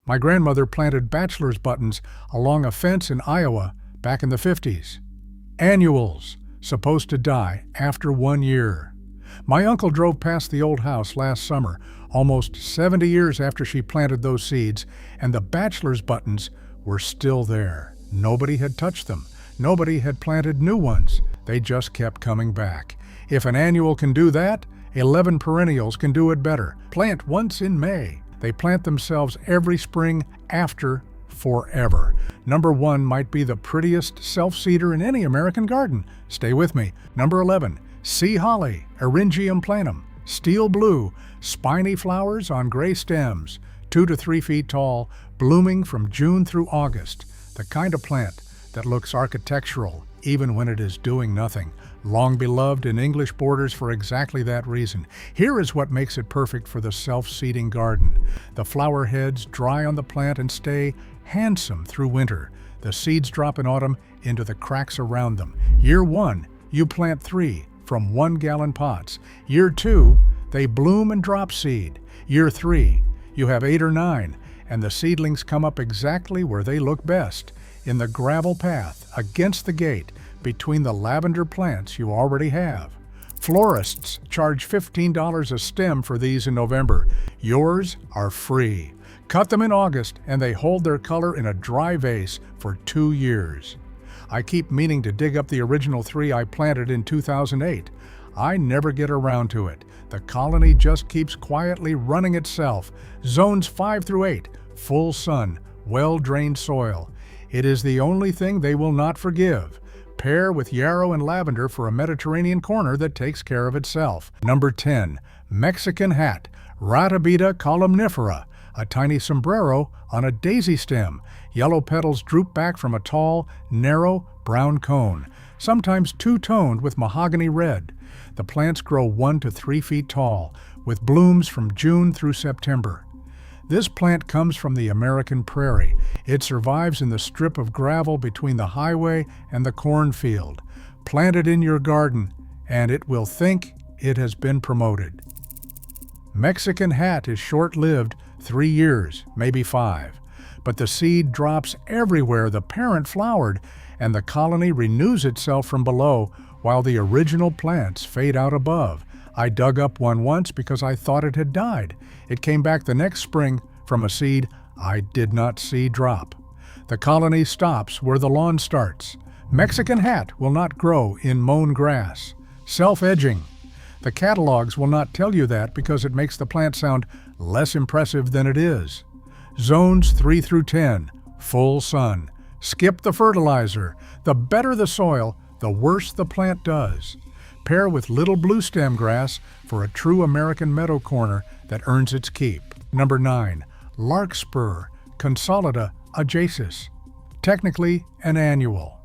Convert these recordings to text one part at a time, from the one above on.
My grandmother planted bachelor's buttons along a fence in Iowa back in the 50s. Annuals, supposed to die after 1 year. My uncle drove past the old house last summer, almost 70 years after she planted those seeds, and the bachelor's buttons were still there. Nobody had touched them. Nobody had planted new ones. They just kept coming back. If an annual can do that, 11 perennials can do it better. Plant once in May. They plant themselves every spring after forever. Number 1 might be the prettiest self-seeder in any American garden. Stay with me. Number 11, sea holly, Eryngium planum, steel blue, spiny flowers on gray stems, 2 to 3 feet tall, blooming from June through August. The kind of plant that looks architectural even when it is doing nothing. Long beloved in English borders for exactly that reason. Here is what makes it perfect for the self-seeding garden. The flower heads dry on the plant and stay handsome through winter. The seeds drop in autumn into the cracks around them. Year 1, you plant 3 from 1-gallon pots. Year 2, they bloom and drop seed. Year 3, you have 8 or 9, and the seedlings come up exactly where they look best, in the gravel path against the gate between the lavender plants you already have. Florists charge $15 a stem for these in November. Yours are free. Cut them in August and they hold their color in a dry vase for 2 years. I keep meaning to dig up the original 3 I planted in 2008. I never get around to it. The colony just keeps quietly running itself. Zones 5 through 8, full sun, well-drained soil. It is the only thing they will not forgive. Pair with yarrow and lavender for a Mediterranean corner that takes care of itself. Number 10, Mexican hat, Ratabida columnifera, a tiny sombrero on a daisy stem. Yellow petals droop back from a tall, narrow, brown cone, sometimes two-toned with mahogany red. The plants grow 1 to 3 feet tall, with blooms from June through September. This plant comes from the American prairie. It survives in the strip of gravel between the highway and the cornfield. Plant it in your garden, and it will think it has been promoted. Mexican hat is short-lived, 3 years, maybe 5. But the seed drops everywhere the parent flowered, and the colony renews itself from below while the original plants fade out above. I dug up one once because I thought it had died. It came back the next spring from a seed I did not see drop. The colony stops where the lawn starts. Mexican hat will not grow in mown grass. Self-edging. The catalogs will not tell you that because it makes the plant sound less impressive than it is. Zones 3 through 10, full sun. Skip the fertilizer. The better the soil, the worse the plant does. Pair with little blue stem grass for a true American meadow corner that earns its keep. Number 9, Larkspur, Consolida ajacis, technically an annual.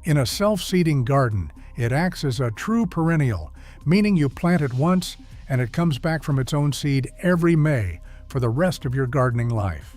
In a self-seeding garden, it acts as a true perennial, meaning you plant it once and it comes back from its own seed every May for the rest of your gardening life.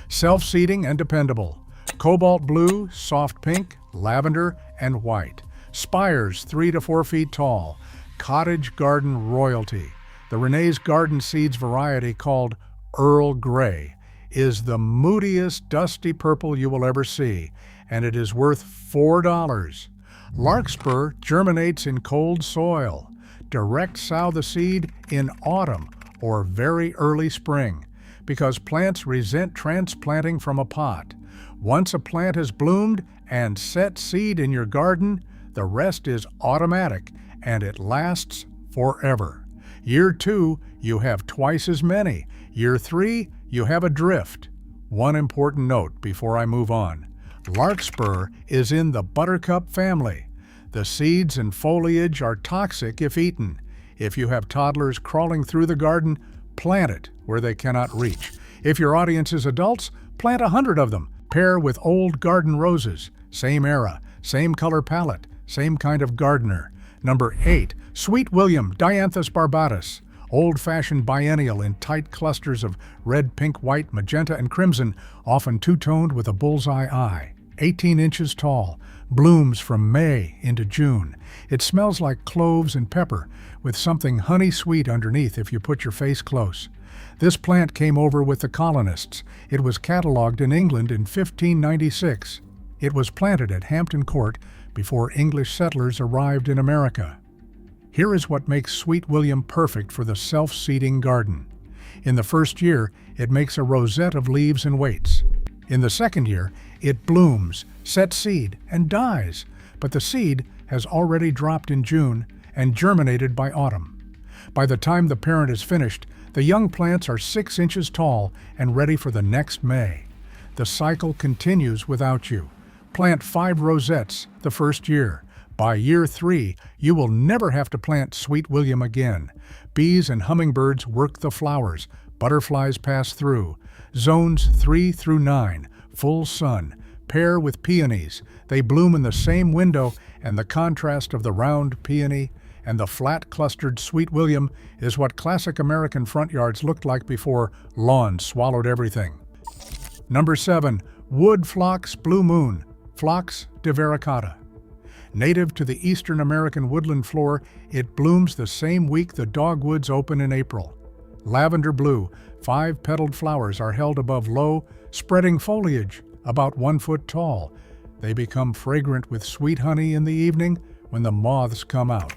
Self-seeding and dependable. Cobalt blue, soft pink, lavender, and white. Spires 3 to 4 feet tall. Cottage garden royalty. The Renee's Garden Seeds variety called Earl Grey is the moodiest dusty purple you will ever see, and it is worth $4. Larkspur germinates in cold soil. Direct sow the seed in autumn or very early spring, because plants resent transplanting from a pot. Once a plant has bloomed and set seed in your garden, the rest is automatic, and it lasts forever. Year 2, you have twice as many. Year 3, you have a drift. One important note before I move on. Larkspur is in the buttercup family. The seeds and foliage are toxic if eaten. If you have toddlers crawling through the garden, plant it where they cannot reach. If your audience is adults, plant 100 of them. Pair with old garden roses. Same era, same color palette, same kind of gardener. Number 8, Sweet William Dianthus barbatus. Old-fashioned biennial in tight clusters of red, pink, white, magenta, and crimson, often two-toned with a bullseye eye. 18 inches tall, blooms from May into June. It smells like cloves and pepper, with something honey-sweet underneath if you put your face close. This plant came over with the colonists. It was catalogued in England in 1596. It was planted at Hampton Court before English settlers arrived in America. Here is what makes Sweet William perfect for the self-seeding garden. In the first year, it makes a rosette of leaves and weights. In the second year, it blooms, sets seed, and dies, but the seed has already dropped in June and germinated by autumn. By the time the parent is finished, the young plants are 6 inches tall and ready for the next May. The cycle continues without you. Plant 5 rosettes the first year. By year 3, you will never have to plant Sweet William again. Bees and hummingbirds work the flowers. Butterflies pass through. Zones 3 through 9, full sun. Pair with peonies. They bloom in the same window, and the contrast of the round peony and the flat-clustered Sweet William is what classic American front yards looked like before lawns swallowed everything. Number 7. Wood Phlox Blue Moon, Phlox divaricata. Native to the eastern American woodland floor, it blooms the same week the dogwoods open in April. Lavender blue, 5-petaled flowers are held above low, spreading foliage, about 1 foot tall. They become fragrant with sweet honey in the evening when the moths come out.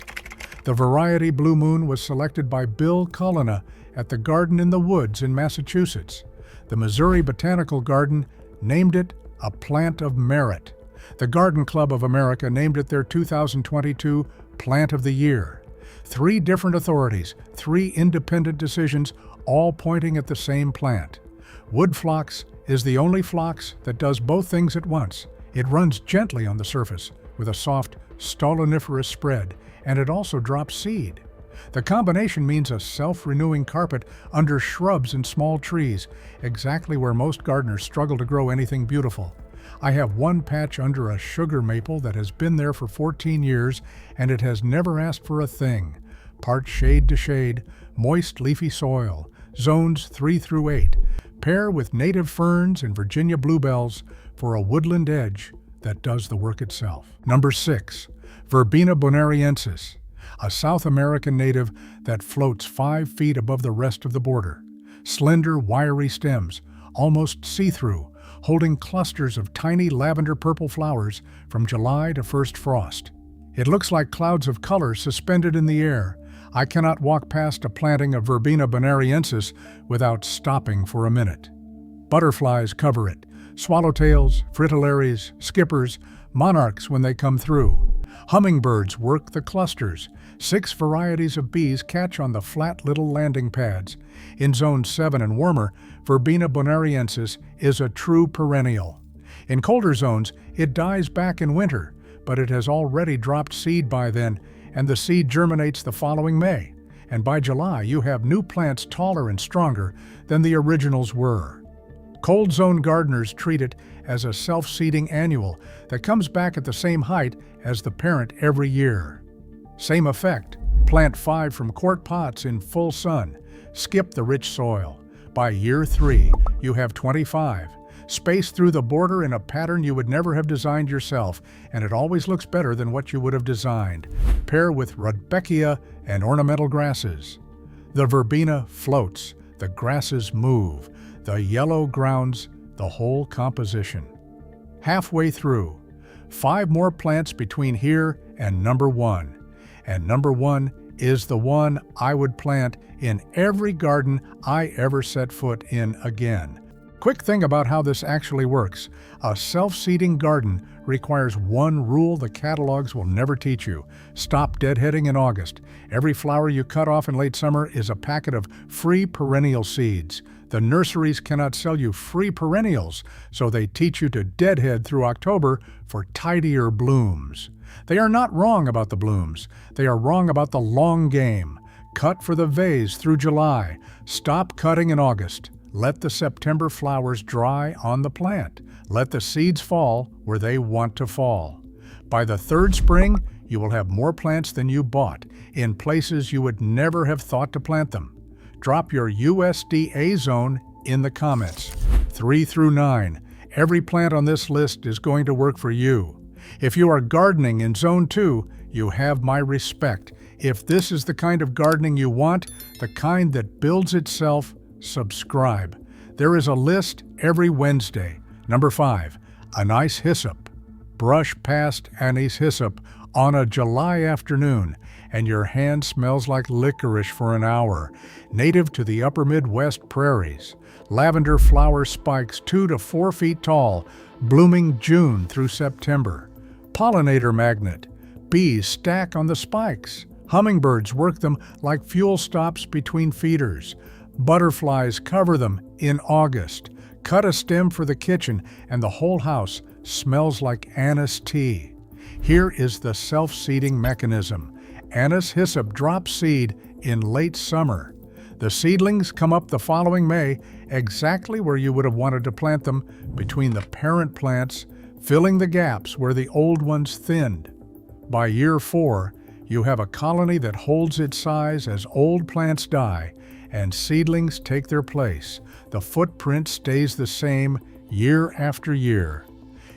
The variety Blue Moon was selected by Bill Cullenna at the Garden in the Woods in Massachusetts. The Missouri Botanical Garden named it a plant of merit. The Garden Club of America named it their 2022 Plant of the Year. 3 different authorities, 3 independent decisions, all pointing at the same plant. Wood phlox is the only phlox that does both things at once. It runs gently on the surface with a soft, stoloniferous spread, and it also drops seed. The combination means a self-renewing carpet under shrubs and small trees, exactly where most gardeners struggle to grow anything beautiful. I have one patch under a sugar maple that has been there for 14 years, and it has never asked for a thing. Part shade to shade, moist leafy soil, zones 3 through 8. Pair with native ferns and Virginia bluebells for a woodland edge that does the work itself. Number 6. Verbena bonariensis, a South American native that floats 5 feet above the rest of the border. Slender, wiry stems, almost see-through, holding clusters of tiny lavender-purple flowers from July to first frost. It looks like clouds of color suspended in the air. I cannot walk past a planting of Verbena bonariensis without stopping for a minute. Butterflies cover it, swallowtails, fritillaries, skippers, monarchs when they come through. Hummingbirds work the clusters. 6 varieties of bees catch on the flat little landing pads. In Zone 7 and warmer, Verbena bonariensis is a true perennial. In colder zones, it dies back in winter, but it has already dropped seed by then, and the seed germinates the following May. And by July, you have new plants taller and stronger than the originals were. Cold zone gardeners treat it as a self-seeding annual that comes back at the same height as the parent every year. Same effect. Plant 5 from quart pots in full sun. Skip the rich soil. By year 3, you have 25. Space through the border in a pattern you would never have designed yourself, and it always looks better than what you would have designed. Pair with rudbeckia and ornamental grasses. The verbena floats. The grasses move. The yellow grounds the whole composition. Halfway through, 5 more plants between here and number 1. And number 1 is the one I would plant in every garden I ever set foot in again. Quick thing about how this actually works. A self-seeding garden requires one rule the catalogs will never teach you. Stop deadheading in August. Every flower you cut off in late summer is a packet of free perennial seeds. The nurseries cannot sell you free perennials, so they teach you to deadhead through October for tidier blooms. They are not wrong about the blooms. They are wrong about the long game. Cut for the vase through July. Stop cutting in August. Let the September flowers dry on the plant. Let the seeds fall where they want to fall. By the 3rd spring, you will have more plants than you bought, in places you would never have thought to plant them. Drop your USDA zone in the comments. 3 through 9. Every plant on this list is going to work for you. If you are gardening in Zone 2, you have my respect. If this is the kind of gardening you want, the kind that builds itself, subscribe. There is a list every Wednesday. Number 5. Anise hyssop. Brush past anise hyssop on a July afternoon, and your hand smells like licorice for an hour. Native to the upper Midwest prairies. Lavender flower spikes 2 to 4 feet tall, blooming June through September. Pollinator magnet. Bees stack on the spikes. Hummingbirds work them like fuel stops between feeders. Butterflies cover them in August. Cut a stem for the kitchen, and the whole house smells like anise tea. Here is the self-seeding mechanism. Anise hyssop drops seed in late summer. The seedlings come up the following May, exactly where you would have wanted to plant them, between the parent plants, filling the gaps where the old ones thinned. By year 4, you have a colony that holds its size as old plants die and seedlings take their place. The footprint stays the same year after year.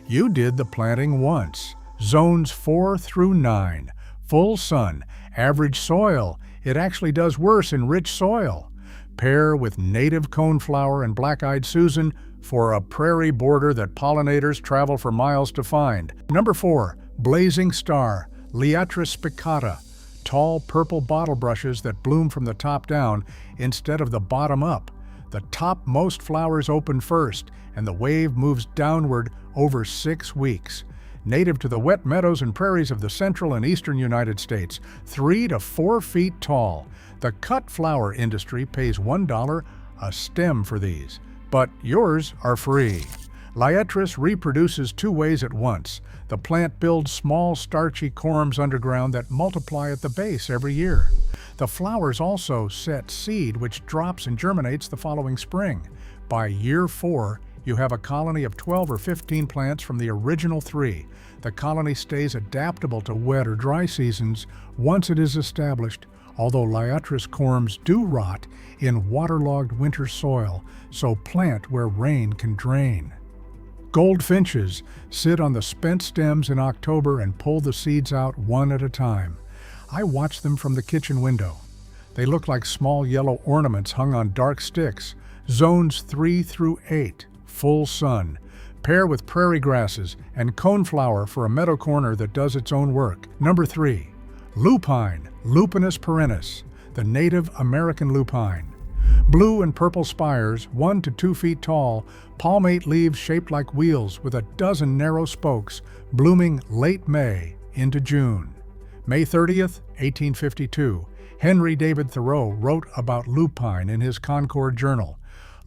You did the planting once. Zones 4 through 9. Full sun, average soil. It actually does worse in rich soil. Pair with native coneflower and black-eyed Susan for a prairie border that pollinators travel for miles to find. Number 4. Blazing Star, Liatris spicata. Tall purple bottle brushes that bloom from the top down instead of the bottom up. The topmost flowers open first, and the wave moves downward over 6 weeks. Native to the wet meadows and prairies of the central and eastern United States, 3 to 4 feet tall. The cut flower industry pays $1 a stem for these, but yours are free. Liatris reproduces 2 ways at once. The plant builds small starchy corms underground that multiply at the base every year. The flowers also set seed, which drops and germinates the following spring. By year 4, you have a colony of 12 or 15 plants from the original 3. The colony stays adaptable to wet or dry seasons once it is established, although Liatris corms do rot in waterlogged winter soil, so plant where rain can drain. Goldfinches sit on the spent stems in October and pull the seeds out one at a time. I watch them from the kitchen window. They look like small yellow ornaments hung on dark sticks. Zones 3 through 8, full sun. Pair with prairie grasses and coneflower for a meadow corner that does its own work. Number 3. Lupine, Lupinus perennis, the native American lupine. Blue and purple spires, 1 to 2 feet tall, palmate leaves shaped like wheels with a dozen narrow spokes, blooming late May into June. May 30th, 1852, Henry David Thoreau wrote about lupine in his Concord Journal.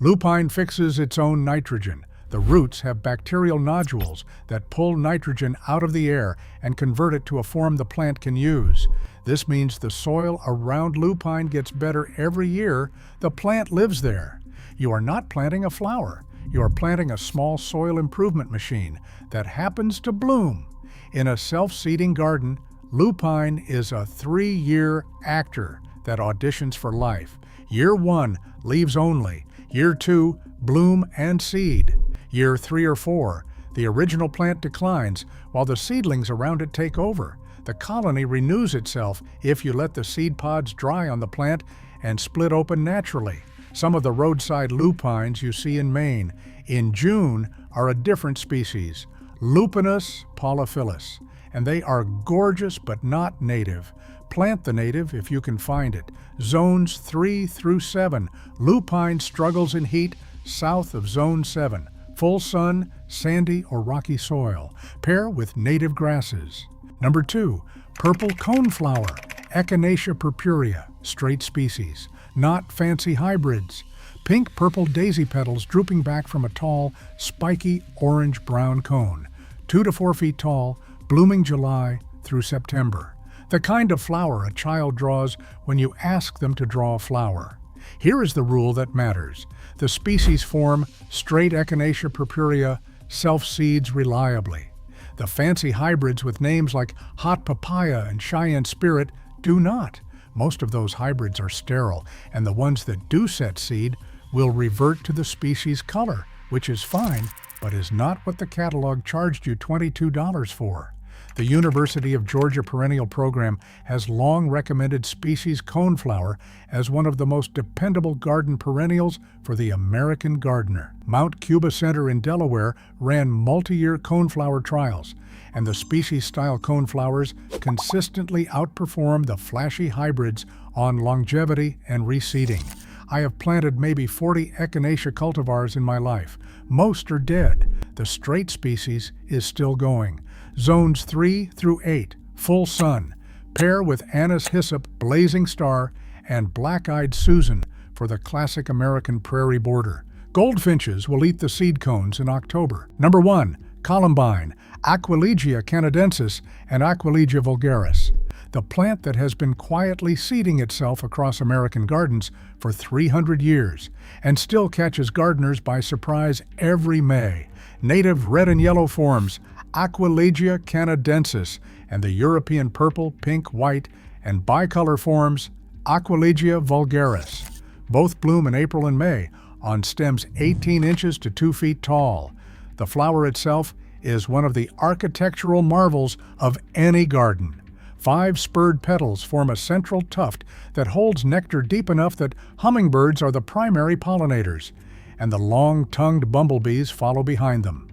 Lupine fixes its own nitrogen. The roots have bacterial nodules that pull nitrogen out of the air and convert it to a form the plant can use. This means the soil around lupine gets better every year the plant lives there. You are not planting a flower. You are planting a small soil improvement machine that happens to bloom. In a self-seeding garden, lupine is a 3-year actor that auditions for life. Year 1, leaves only. Year 2, bloom and seed. Year 3 or 4, the original plant declines while the seedlings around it take over. The colony renews itself if you let the seed pods dry on the plant and split open naturally. Some of the roadside lupines you see in Maine in June are a different species, Lupinus polyphyllus, and they are gorgeous but not native. Plant the native if you can find it. Zones 3 through 7, lupine struggles in heat south of Zone 7. Full sun, sandy or rocky soil. Pair with native grasses. Number 2, purple coneflower, Echinacea purpurea, straight species, not fancy hybrids. Pink-purple daisy petals drooping back from a tall, spiky orange-brown cone. 2 to 4 feet tall, blooming July through September. The kind of flower a child draws when you ask them to draw a flower. Here is the rule that matters. The species form, straight Echinacea purpurea, self-seeds reliably. The fancy hybrids with names like Hot Papaya and Cheyenne Spirit do not. Most of those hybrids are sterile, and the ones that do set seed will revert to the species color, which is fine, but is not what the catalog charged you $22 for. The University of Georgia Perennial Program has long recommended species coneflower as one of the most dependable garden perennials for the American gardener. Mount Cuba Center in Delaware ran multi-year coneflower trials, and the species-style coneflowers consistently outperform the flashy hybrids on longevity and reseeding. I have planted maybe 40 echinacea cultivars in my life. Most are dead. The straight species is still going. Zones 3 through 8, full sun. Pair with Anise hyssop, blazing star, and black-eyed Susan for the classic American prairie border. Goldfinches will eat the seed cones in October. Number 1, Columbine, Aquilegia canadensis, and Aquilegia vulgaris. The plant that has been quietly seeding itself across American gardens for 300 years and still catches gardeners by surprise every May. Native red and yellow forms, Aquilegia canadensis, and the European purple, pink, white, and bicolor forms, Aquilegia vulgaris. Both bloom in April and May on stems 18 inches to 2 feet tall. The flower itself is one of the architectural marvels of any garden. 5 spurred petals form a central tuft that holds nectar deep enough that hummingbirds are the primary pollinators, and the long-tongued bumblebees follow behind them.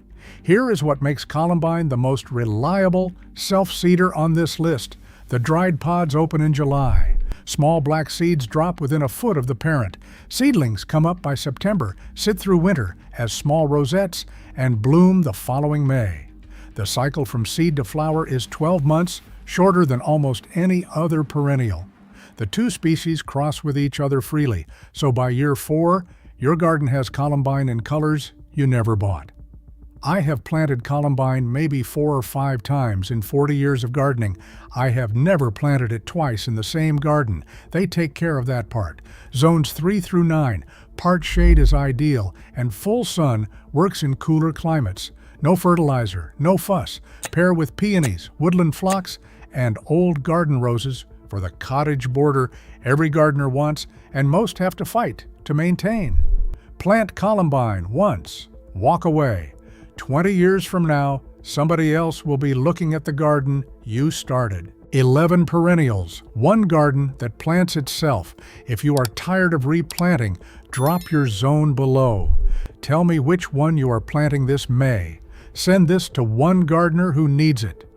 Here is what makes Columbine the most reliable self-seeder on this list. The dried pods open in July. Small black seeds drop within a foot of the parent. Seedlings come up by September, sit through winter as small rosettes, and bloom the following May. The cycle from seed to flower is 12 months, shorter than almost any other perennial. The two species cross with each other freely, so by year 4, your garden has Columbine in colors you never bought. I have planted Columbine maybe 4 or 5 times in 40 years of gardening. I have never planted it twice in the same garden. They take care of that part. Zones 3 through 9, part shade is ideal, and full sun works in cooler climates. No fertilizer, no fuss. Pair with peonies, woodland phlox, and old garden roses for the cottage border every gardener wants and most have to fight to maintain. Plant Columbine once, walk away. 20 years from now, somebody else will be looking at the garden you started. 11 perennials, one garden that plants itself. If you are tired of replanting, drop your zone below. Tell me which one you are planting this May. Send this to one gardener who needs it.